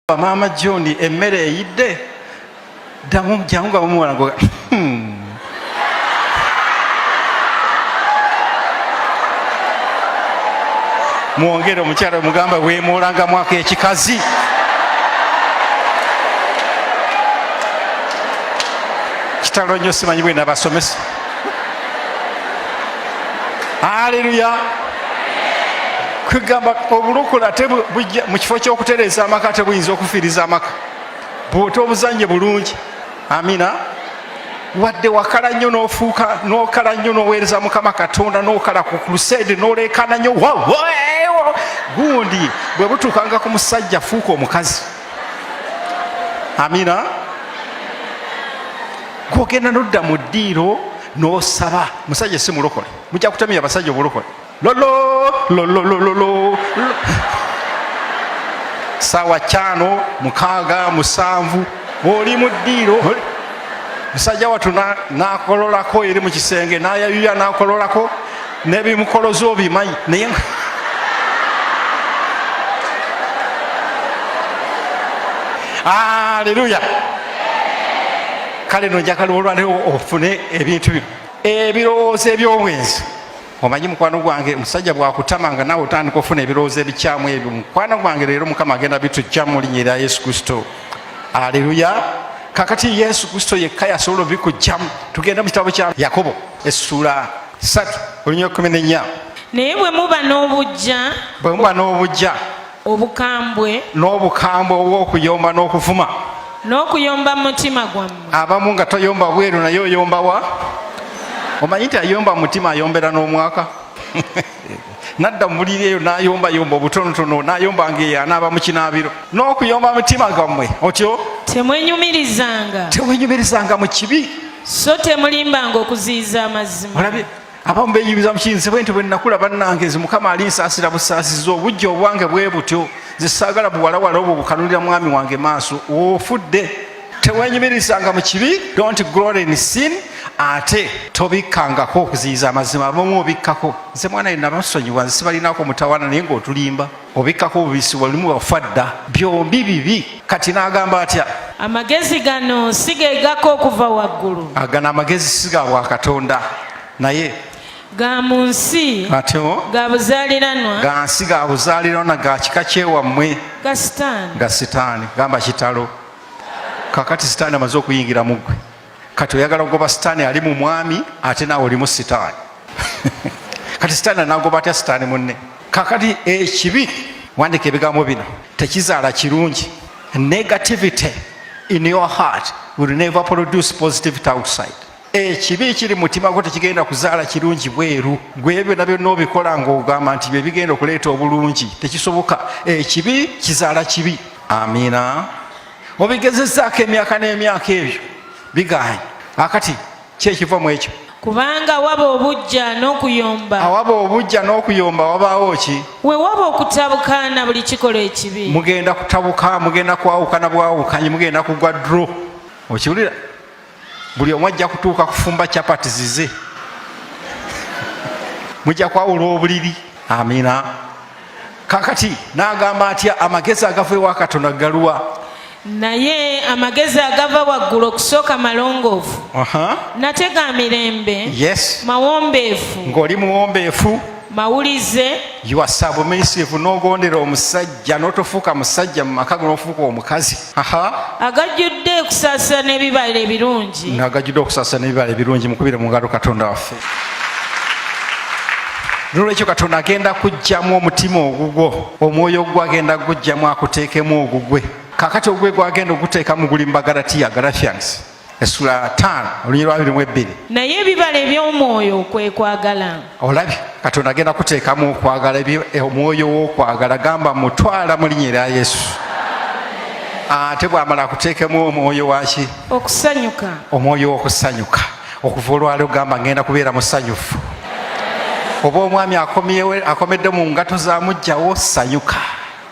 Mama John emmere eyidde ddamu jangu nga bumuwala ngo mwongere omukyala mugamba weemuulanga mwaka ekikazi. Kitalo nnyo simanyi bwe nabasomesa. Haleluya. Kugamba obulokole ate mu kifo ky'okutereeza amaka tebuyinza okufiiriza amaka bw'ota obuzannye bulungi. Amina. Wadde wakala nnyo n'ofuuka n'okala nnyo n'oweereza Mukama Katonda n'okala ku crusade n'oleekana nnyo gundi bwe butuukanga ku musajja fuuka omukazi. Amina. Gwogenda n'odda mu ddiiro n'osaba. Musajja si mulokole, mujja kutamya abasajja obulokole. Lolo sawa 5, 6, 7 oli mu ddiiro. Musajja watu n'akololako eri mu kisenge n'ayayuya n'akololako n'ebimukoloza obimanyi naye Haleluya. Kale nojagala olwaleero ofune ebintu bino ebirowoozo eby'obwenzi. Omanyi mukwano gwange musajja bwakutama nga nawe otandika ofuna ebirowoozo ebikyamu ebyo. Mukwano gwange leero Mukama agenda bitujja mu linnya erya Yesu Kristo. Haleluya. Kakati Yesu Kristo yekka yasobola obikujjamu. Tugenda mu kitabo kya Yakobo essula 3 olunya 14. Naye bwe muba n'obujja obukambwe obw'okuyomba n'okuvuma n'okuyomba mu mutima gwammwe. Abamu nga toyomba bweru naye oyomba wa? Omanyi nti ayomba mu mutima ayombera n'omwaka. Nadda mu buliri eyo n'ayombayomba obutonotono n'ayomba ng'eyo anaaba mu kinaabiro. N'okuyomba mutima gammwe otyo temwenyumirizanga mu kibi, so temulimbanga okuziyiza amazima. Olabye abamu beeyimiza mu kinzi bwe nti bwe nnakula bannange nze Mukama alinsaasira busaasizi obujja obwange bwe butyo nze saagala buwalawala obwo bukanulira mwami wange maaso. Ofudde. Teweenyumirizanga mu kibi, don't glory in sin. Ate tobikkangako okuziyiza amazima. Abamu obikkako. Nze mwana ye nabasonyiwa nze sibalinako mutawaana naye ng'otulimba. Obikkako obubisi walimu wafa dda. Byombi bibi. Kati n'agamba atya? Amagezi gano si ge gakka okuva waggulu. Agano amagezi si ga bwa Katonda naye ga mu nsi, ga buzaaliranwa, ga nsi, ga buzaaliranwa, ga kika kyewammwe, ga sitaani. Gamba kitalo. Kakati sitaani amaze okuyingira mu ggwe. Kati oyagala kugoba sitaani ali mu mwami ate naawe oli mu sitaani. Kati sitaani anagoba atya sitaani munne? Kakati ekibi, wandika ebigambo bino, tekizaala kirungi. Negativity in your heart will never produce positivity outside. Ekibi kiri mutima gwo tekigenda kuzaala kirungi bweru. Gwe byonna byonna obikola ng'ogamba nti bye bigenda okuleeta obulungi, tekisoboka. Ekibi kizaala kibi. Amiina. Obigezezzaako emyaka n'emyaka ebyo bigaanye. Akati kyekiva mu ekyo? Kubanga waba obujja n'okuyomba. Awaba obujja n'okuyomba wabaawo ki? We waba okutabukana buli kikola ekibi. Mugenda kutabuka, mugenda kwawukana bwawukanyi, mugenda kugwa dro. Okiwulira? Buli omu ajja kutuuka kufumba chapati zize. Mujja kwawula obuliri. Amiina. Kakati n'agamba atya amagezi agava ewa Katonda galuwa? Naye amagezi agava waggulu okusooka malongoofu, nate ga mirembe, mawombeefu. Ng'oli muwombeefu, mawulize, you are submissive, n'ogondera omusajja n'otofuuka musajja mu maka go n'ofuuka omukazi. Agajjudde okusaasana ebibala ebirungi. N'agajjudde okusaasana ebibala ebirungi. Mukubire mu ngalo Katonda waffe. N'olwekyo Katonda agenda kuggyamu omutima ogugwo, omwoyo ogwo agenda kuggyamu akuteekemu ogugwe. Kakati ogwe gwagenda okuteekamu guli mu Bagalatiya, Galatians essula 5 olunya 22. Naye ebibala eby'omwoyo kwe kwagala. Olabye Katonda agenda kuteekamu okwagala, omwoyo w'okwagala. Gamba mutwala mu linnya erya Yesu. Ate bw'amala kuteekemu omwoyo waki? Okusanyuka. Omwoyo w'okusanyuka. Okuva olwaleero gamba ngenda kubeera musanyufu. Oba omwami akomedde mu ngato za mujjawo, sanyuka.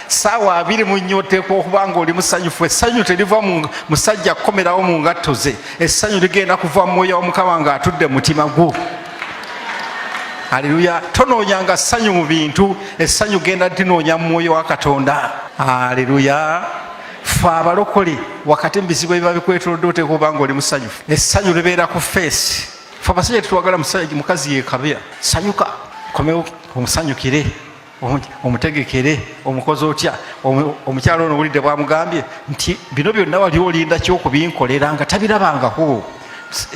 Saawa 24 oteekwa okuba ng'oli musanyufu. Essanyu teriva mu musajja kukomerawo mu ngatto ze. Essanyu ligenda kuva mu mwoyo wa Mukama ng'atudde mu mutima gwo. Haleluya. Tonoonyanga ssanyu mu bintu, essanyu genda linoonya mu mwoyo wa Katonda. Haleluya. fe abalokole wakati mu bizibu ebiba bikwetolodde oteeka oba nga oli musanyufu. Essanyu libeera ku feesi. Fe abasajja tetwagala mukazi yeekabya. Sanyuka, komewo omusanyukire, omutegekere, omukozi otya. Omukyalo ono obulidde bwamugambye nti bino byonna wali olinda kyokubinkolera nga tabirabangako.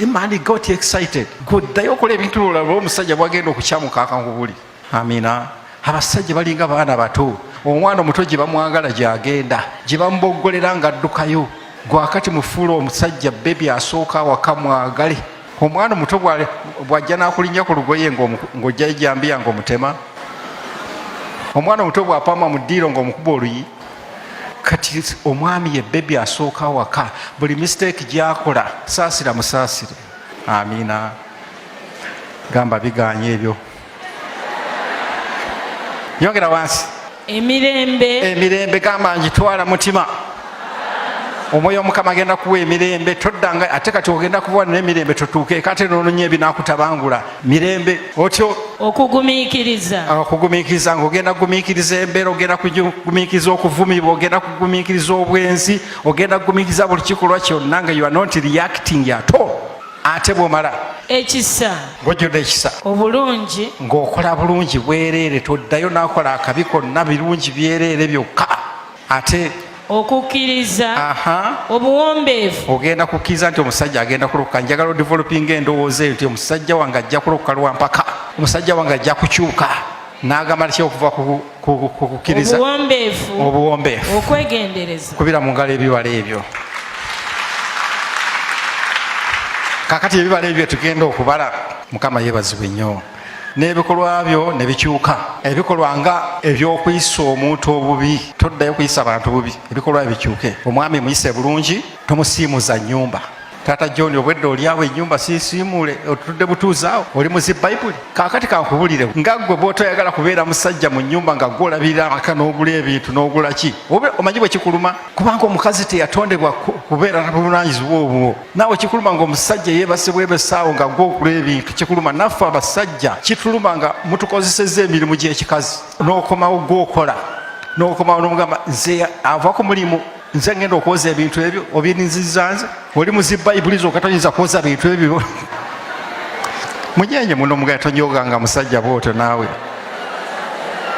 Man got excited. Goddayo okola ebintu olaba omusajja bwagenda okukyamuka akankubuli. Amina. Abasajja balinga baana bato. Omwana omuto gye bamwagala gyagenda, gye bamuboggolera ng'addukayo. Gwakati mufuula omusajja bebi asooka awaka mwagale. Omwana omuto bw'ajja n'akulinnya ku lugoye ng'ojjayo jambiya ng'omutema. Omwana omuto bw'apama mu ddiiro ng'omukuba oluyi. Kati omwami ye bebi asooka awaka, buli mistake gy'akola saasira musaasire. Amiina. Gamba biganye ebyo. Yongera wansi. Emirembe gamba ngitwala mutima. Omwoyo Mukama agenda kuwa emirembe, toddanga ate kati ogenda kuba n'emirembe totuuke kate n'olunye ebinaakutabangula. Mirembe otyo okugumiikiriza ng'ogenda kugumiikiriza embeera, ogenda kugumiikiriza okuvumibwa, ogenda kugumiikiriza obwenzi, ogenda kugumiikiriza buli kikolwa kyonna nga you are not reacting at all. Ate bw'omala ng'ojjudde ekisa obulungi ng'okola bulungi bwereere, toddayo n'akola akabi konna, birungi byereere byokka. Ate okukkiriza obuwombeevu, ogenda kukkiriza nti omusajja agenda kulokka. Njagala odevelopinga endowooza eyo nti omusajja wange ajja kulokka lwampaka, omusajja wange ajja kukyuka. N'agamba ki okuva ku kukkiriza? Obuwombeevu, okwegendereza, kubira mu ngalo ebibala ebyo. Kakati ebibala ebyo tugenda okubala, Mukama yeebazibwe nnyo. N'ebikolwa byo ne bikyuka. Ebikolwa nga eby'okuyisa omuntu obubi, toddayo kuyisa bantu bubi, ebikolwa bikyuke. Omwami muyise bulungi, tomusiimuza nnyumba. Taata John obwedde oli awo ennyumba siisiimuule, otudde butuuzaawo, oli muzi Bayibuli. Kaakati kankubulire, nga ggwe bw'otoyagala kubeera musajja mu nnyumba nga gw'olabirira amaka n'ogula ebintu n'ogula ki, omanyi bwe kikuluma? Kubanga omukazi teyatondebwa kubeera na buvunaanyizibwa obwo. Naawe kikuluma ng'omusajja yeebasibwebesaawo nga gw'ogula ebintu, kikuluma. Naffe abasajja kituluma nga mutukozesezza emirimu gy'ekikazi, n'okomawo gw'okola, n'okomawo n'omugamba nze ava ku mulimu, nze ngenda okwoza ebintu ebyo, obirinziza nze. Oli muzi Bayibuli zokka toyinza kwoza bintu ebyo. Mujenye muno mugaya tonyoganga musajja bw'otyo naawe.